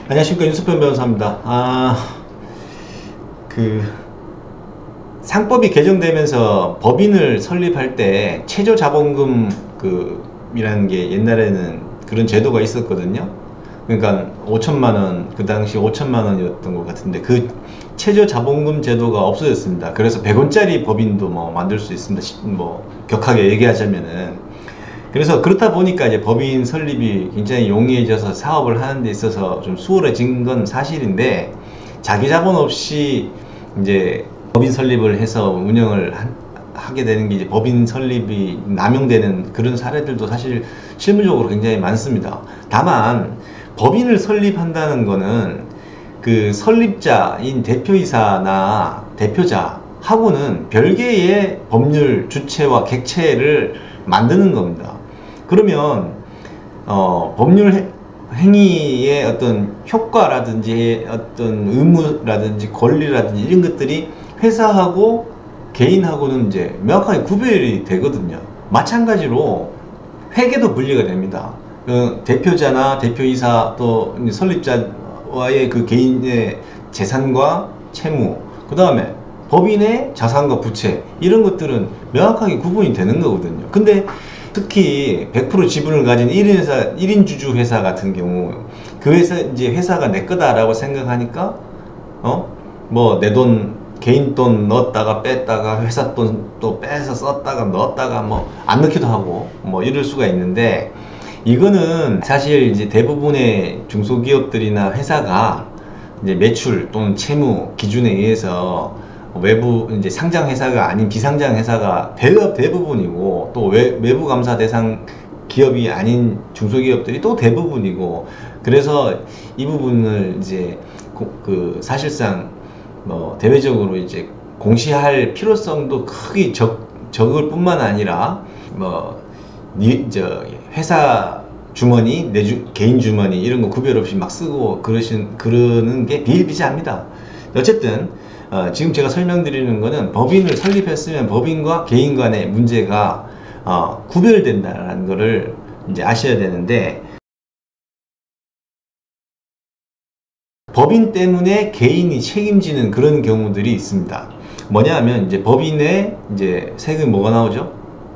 안녕하십니까, 윤석현 변호사입니다. 상법이 개정되면서 법인을 설립할 때 최저자본금 이라는 게 옛날에는 그런 제도가 있었거든요. 그러니까 5천만원, 그 당시 5천만원이었던 것 같은데 그 최저자본금 제도가 없어졌습니다. 그래서 100원짜리 법인도 뭐 만들 수 있습니다. 뭐 격하게 얘기하자면은. 그래서 그렇다 보니까 이제 법인 설립이 굉장히 용이해져서 사업을 하는 데 있어서 좀 수월해진 건 사실인데, 자기 자본 없이 이제 법인 설립을 해서 운영을 하게 되는 게 이제 법인 설립이 남용되는 그런 사례들도 사실 실무적으로 굉장히 많습니다. 다만 법인을 설립한다는 거는 그 설립자인 대표이사나 대표자하고는 별개의 법률 주체와 객체를 만드는 겁니다. 그러면 법률 행위의 어떤 효과라든지 어떤 의무라든지 권리라든지 이런 것들이 회사하고 개인하고는 이제 명확하게 구별이 되거든요. 마찬가지로 회계도 분리가 됩니다. 대표자나 대표이사 또 설립자와의 그 개인의 재산과 채무, 그 다음에 법인의 자산과 부채, 이런 것들은 명확하게 구분이 되는 거거든요. 근데 특히 100% 지분을 가진 1인 주주 회사 같은 경우, 그 회사가 내 거다라고 생각하니까 뭐 내 돈, 개인 돈 넣었다가 뺐다가 회사 돈 또 빼서 썼다가 넣었다가 뭐 안 넣기도 하고 뭐 이럴 수가 있는데, 이거는 사실 이제 대부분의 중소기업들이나 회사가 이제 매출 또는 채무 기준에 의해서 외부 이제 상장 회사가 아닌 비상장 회사가 대부분이고, 또 외부 감사 대상 기업이 아닌 중소기업들이 또 대부분이고, 그래서 이 부분을 이제 사실상 대외적으로 이제 공시할 필요성도 크게 적을 뿐만 아니라 회사 주머니, 개인 주머니 이런 거 구별 없이 막 쓰고 그러는 게 비일비재합니다. 어쨌든 지금 제가 설명드리는 거는 법인을 설립했으면 법인과 개인 간의 문제가 구별된다는 거를 이제 아셔야 되는데, 법인 때문에 개인이 책임지는 그런 경우들이 있습니다. 뭐냐면 이제 법인의 이제 세금이 뭐가 나오죠?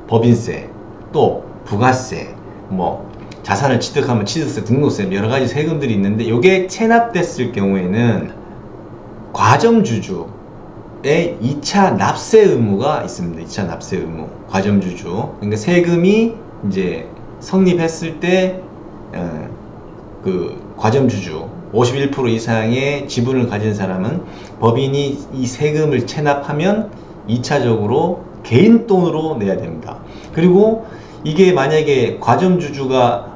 법인세, 또 부가세, 뭐 자산을 취득하면 취득세, 등록세, 여러 가지 세금들이 있는데, 이게 체납됐을 경우에는 과점주주의 2차 납세 의무가 있습니다. 2차 납세 의무, 과점주주. 그러니까 세금이 이제 성립했을 때 그 과점주주 51% 이상의 지분을 가진 사람은 법인이 이 세금을 체납하면 2차적으로 개인 돈으로 내야 됩니다. 그리고 이게 만약에 과점주주가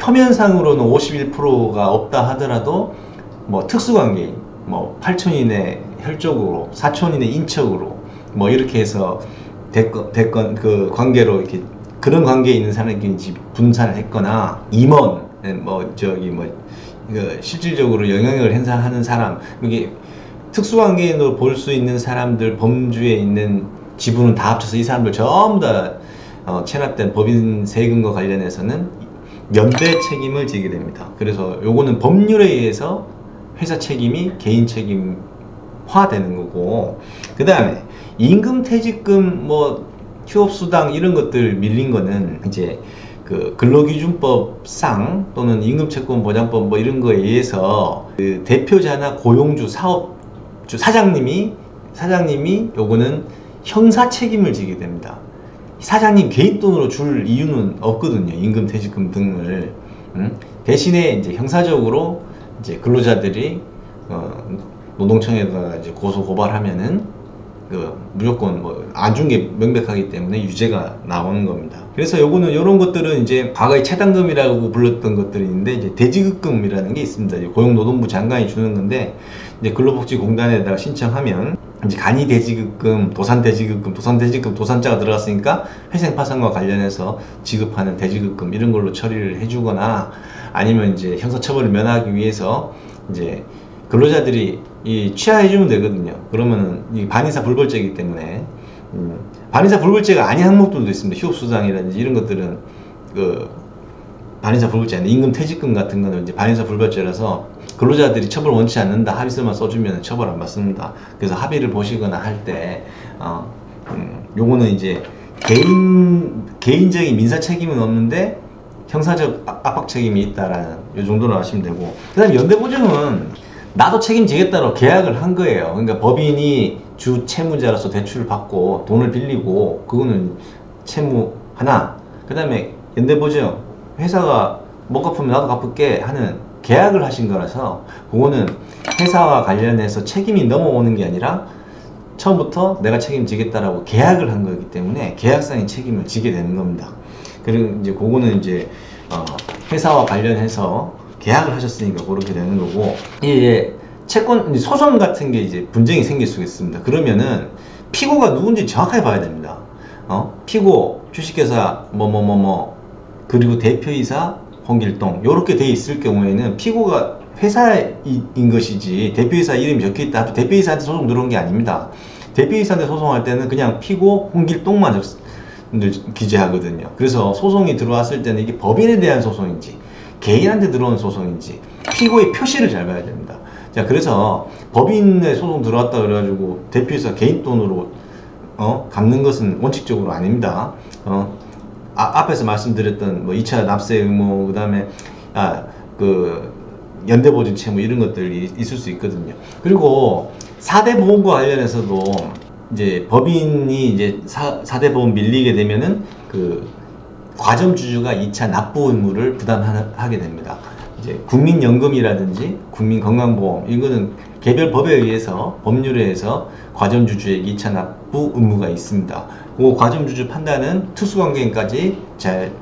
표면상으로는 51%가 없다 하더라도 뭐 특수관계인, 뭐 8촌인의 혈족으로, 4촌인의 인척으로 뭐 이렇게 해서 그 관계로 이렇게 그런 관계에 있는 사람끼리 분산을 했거나, 임원, 실질적으로 영향력을 행사하는 사람, 이게 특수관계인으로 볼 수 있는 사람들, 범주에 있는 지분은 다 합쳐서 이 사람들 전부 다 체납된 법인 세금과 관련해서는 연대 책임을 지게 됩니다. 그래서 요거는 법률에 의해서 회사 책임이 개인 책임화 되는 거고, 그 다음에 임금, 퇴직금, 뭐 휴업수당 이런 것들 밀린 거는 이제 그 근로기준법상 또는 임금채권보장법 뭐 이런 거에 의해서 그 대표자나 고용주, 사업주, 사장님이 요거는 형사 책임을 지게 됩니다. 사장님 개인 돈으로 줄 이유는 없거든요. 임금, 퇴직금 등을. 대신에 이제 형사적으로 이제 근로자들이 노동청에다가 이제 고소 고발하면은 무조건 뭐 안 준 게 명백하기 때문에 유죄가 나오는 겁니다. 그래서 요거는 요런 것들은 이제 과거에 차당금이라고 불렀던 것들이 있는데, 이제 대지급금이라는 게 있습니다. 이제 고용노동부 장관이 주는 건데, 이제 근로복지공단에다가 신청하면 이제 간이 대지급금, 도산 대지급금, 도산자가 들어갔으니까 회생파산과 관련해서 지급하는 대지급금 이런 걸로 처리를 해주거나, 아니면 이제 형사처벌을 면하기 위해서 이제 근로자들이 취하해주면 되거든요. 그러면은 이 반의사 불벌죄이기 때문에 반의사 불벌죄가 아닌 항목들도 있습니다. 휴업수당이라든지 이런 것들은 반의사 불급죄인데 임금 퇴직금 같은 거는 이제 반의사 불급죄라서 근로자들이 처벌 원치 않는다 합의서만 써주면 처벌 안 받습니다. 그래서 합의를 보시거나 할 때 요거는 이제 개인적인 민사 책임은 없는데 형사적 압박 책임이 있다라는 요 정도로 하시면 되고, 그 다음에 연대보증은 나도 책임지겠다로 계약을 한 거예요. 그러니까 법인이 주 채무자로서 대출을 받고 돈을 빌리고 그거는 채무 하나, 그 다음에 연대보증 회사가 못 갚으면 나도 갚을게 하는 계약을 하신 거라서 그거는 회사와 관련해서 책임이 넘어오는 게 아니라 처음부터 내가 책임지겠다라고 계약을 한 거기 때문에 계약상의 책임을 지게 되는 겁니다. 그리고 이제 그거는 이제 회사와 관련해서 계약을 하셨으니까 그렇게 되는 거고, 이게 채권 소송 같은 게 이제 분쟁이 생길 수가 있습니다. 그러면은 피고가 누군지 정확하게 봐야 됩니다. 피고 주식회사 그리고 대표이사 홍길동 요렇게 돼 있을 경우에는 피고가 회사인 것이지 대표이사 이름이 적혀있다 대표이사한테 소송 들어온 게 아닙니다. 대표이사한테 소송할 때는 그냥 피고 홍길동만 기재하거든요. 그래서 소송이 들어왔을 때는 이게 법인에 대한 소송인지 개인한테 들어온 소송인지 피고의 표시를 잘 봐야 됩니다. 자, 그래서 법인에 소송 들어왔다 그래가지고 대표이사 개인 돈으로 갚는 것은 원칙적으로 아닙니다. 앞에서 말씀드렸던 뭐 2차 납세 의무, 그 다음에 그 연대보증 채무 이런 것들이 있을 수 있거든요. 그리고 4대 보험과 관련해서도 이제 법인이 이제 4대 보험 밀리게 되면은 그 과점주주가 2차 납부 의무를 부담하게 됩니다. 이제 국민연금이라든지 국민건강보험 이거는 개별 법에 의해서 법률에 의해서 과점주주에게 2차 납부 의무가 있습니다. 그 과점주주 판단은 특수관계인까지 잘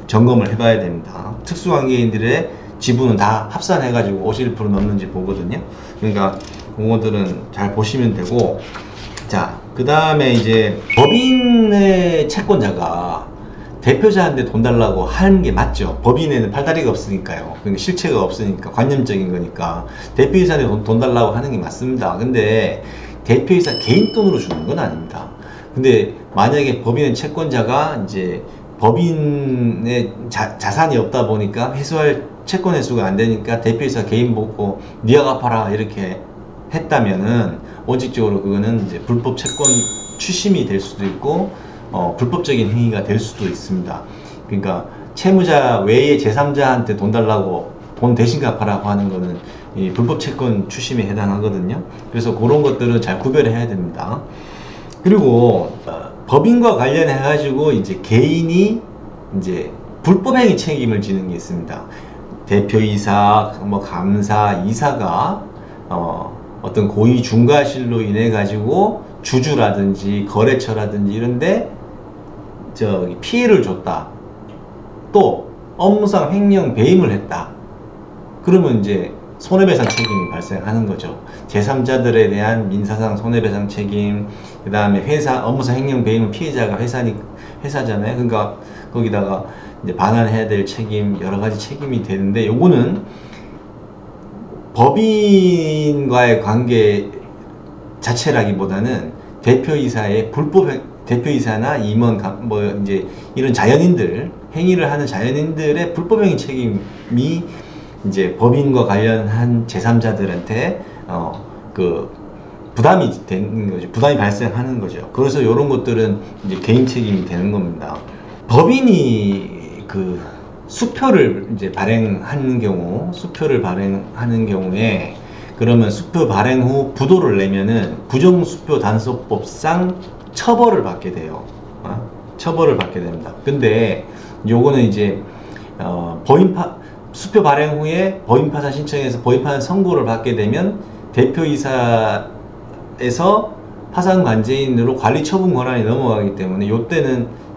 점검을 해봐야 됩니다. 특수관계인들의 지분은 다 합산해가지고 51% 넘는지 보거든요. 그러니까 그거들은 잘 보시면 되고, 자, 그 다음에 이제 법인의 채권자가 대표자한테 돈 달라고 하는 게 맞죠. 법인에는 팔다리가 없으니까요. 그러니까 실체가 없으니까 관념적인 거니까 대표이사한테 돈 달라고 하는 게 맞습니다. 근데 대표이사 개인 돈으로 주는 건 아닙니다. 근데 만약에 법인의 채권자가 이제 법인의 자산이 없다 보니까 회수할 채권 회수가 안 되니까 대표이사 개인 보고 니가 갚아라 이렇게 했다면은 원칙적으로 그거는 이제 불법 채권 추심이 될 수도 있고 불법적인 행위가 될 수도 있습니다. 그러니까 채무자 외에 제3자한테 돈 달라고 돈 대신 갚아라고 하는 거는 이 불법 채권 추심에 해당하거든요. 그래서 그런 것들은 잘 구별해야 됩니다. 그리고 법인과 관련해 가지고 이제 개인이 이제 불법행위 책임을 지는 게 있습니다. 대표이사, 뭐 감사, 이사가 어떤 고의 중과실로 인해 가지고 주주라든지 거래처라든지 이런데 피해를 줬다. 또 업무상 횡령 배임을 했다. 그러면 이제 손해배상 책임이 발생하는 거죠. 제3자들에 대한 민사상 손해배상 책임, 그 다음에 회사 업무상 횡령 배임은 피해자가 회사잖아요. 그러니까 거기다가 이제 반환해야 될 책임, 여러 가지 책임이 되는데, 요거는 법인과의 관계 자체라기보다는 대표이사의 대표이사나 임원, 뭐 이제 이런 자연인들, 행위를 하는 자연인들의 불법행위 책임이 이제 법인과 관련한 제3자들한테 그 부담이 되는 거죠. 부담이 발생하는 거죠. 그래서 이런 것들은 이제 개인 책임이 되는 겁니다. 법인이 그 수표를 이제 발행하는 경우에 그러면 수표 발행 후 부도를 내면은 부정수표 단속법상 처벌을 받게 돼요. 처벌을 받게 됩니다. 근데 요거는 이제 수표 발행 후에 법인파산 신청해서 법인파산 선고를 받게 되면 대표이사에서 파산 관제인으로 관리 처분 권한이 넘어가기 때문에 요때는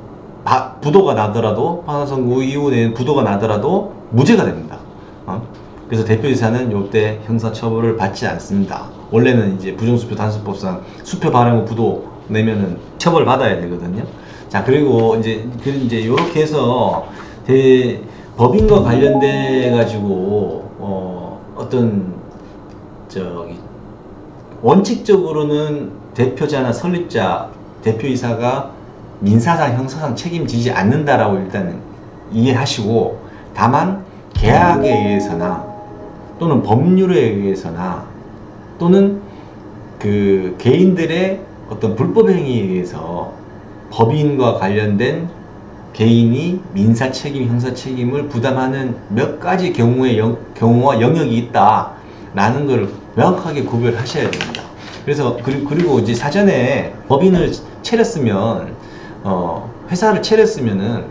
부도가 나더라도 파산 선고 이후에는 부도가 나더라도 무죄가 됩니다. 그래서 대표이사는 요때 형사처벌을 받지 않습니다. 원래는 이제 부정수표 단속법상 수표 발행 후 부도 내면은 처벌을 받아야 되거든요. 자, 그리고 이제 요렇게 해서 법인과 관련돼 가지고 어떤 원칙적으로는 대표자나 설립자, 대표이사가 민사상, 형사상 책임지지 않는다라고 일단은 이해하시고, 다만 계약에 의해서나 또는 법률에 의해서나 또는 그 개인들의 어떤 불법 행위에 의해서 법인과 관련된 개인이 민사 책임, 형사 책임을 부담하는 몇 가지 경우와 영역이 있다라는 걸 명확하게 구별하셔야 됩니다. 그래서 그리고 이제 사전에 법인을 차렸으면 회사를 차렸으면은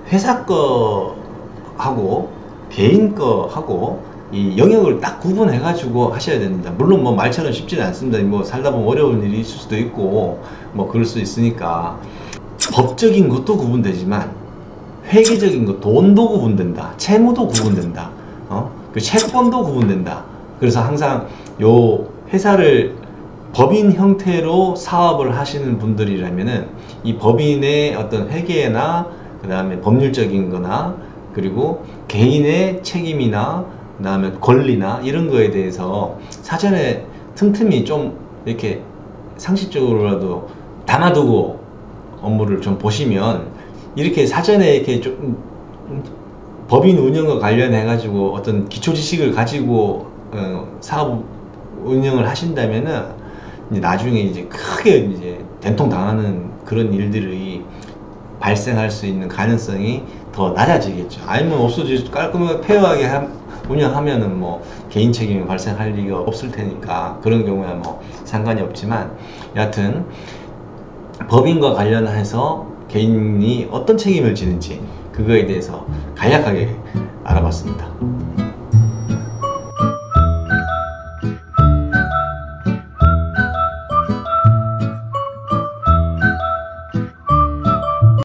회사 거하고 개인 거하고 이 영역을 딱 구분해 가지고 하셔야 됩니다. 물론 뭐 말처럼 쉽지는 않습니다. 뭐 살다 보면 어려운 일이 있을 수도 있고 뭐 그럴 수 있으니까 법적인 것도 구분되지만 회계적인 것, 돈도 구분된다, 채무도 구분된다, 그 채권도 구분된다. 그래서 항상 요 회사를 법인 형태로 사업을 하시는 분들이라면은 이 법인의 어떤 회계나 그 다음에 법률적인 거나 그리고 개인의 책임이나 그 다음에 권리나 이런 거에 대해서 사전에 틈틈이 좀 이렇게 상식적으로라도 담아두고 업무를 좀 보시면 이렇게 사전에 이렇게 좀 법인 운영과 관련해 가지고 어떤 기초 지식을 가지고 사업 운영을 하신다면은 이제 나중에 이제 크게 이제 된통 당하는 그런 일들이 발생할 수 있는 가능성이 더 낮아지겠죠. 아니면 없어지고 깔끔하게 페어하게 운영하면은 뭐 개인 책임이 발생할 리가 없을 테니까 그런 경우야 뭐 상관이 없지만 여하튼 법인과 관련해서 개인이 어떤 책임을 지는지 그거에 대해서 간략하게 알아봤습니다.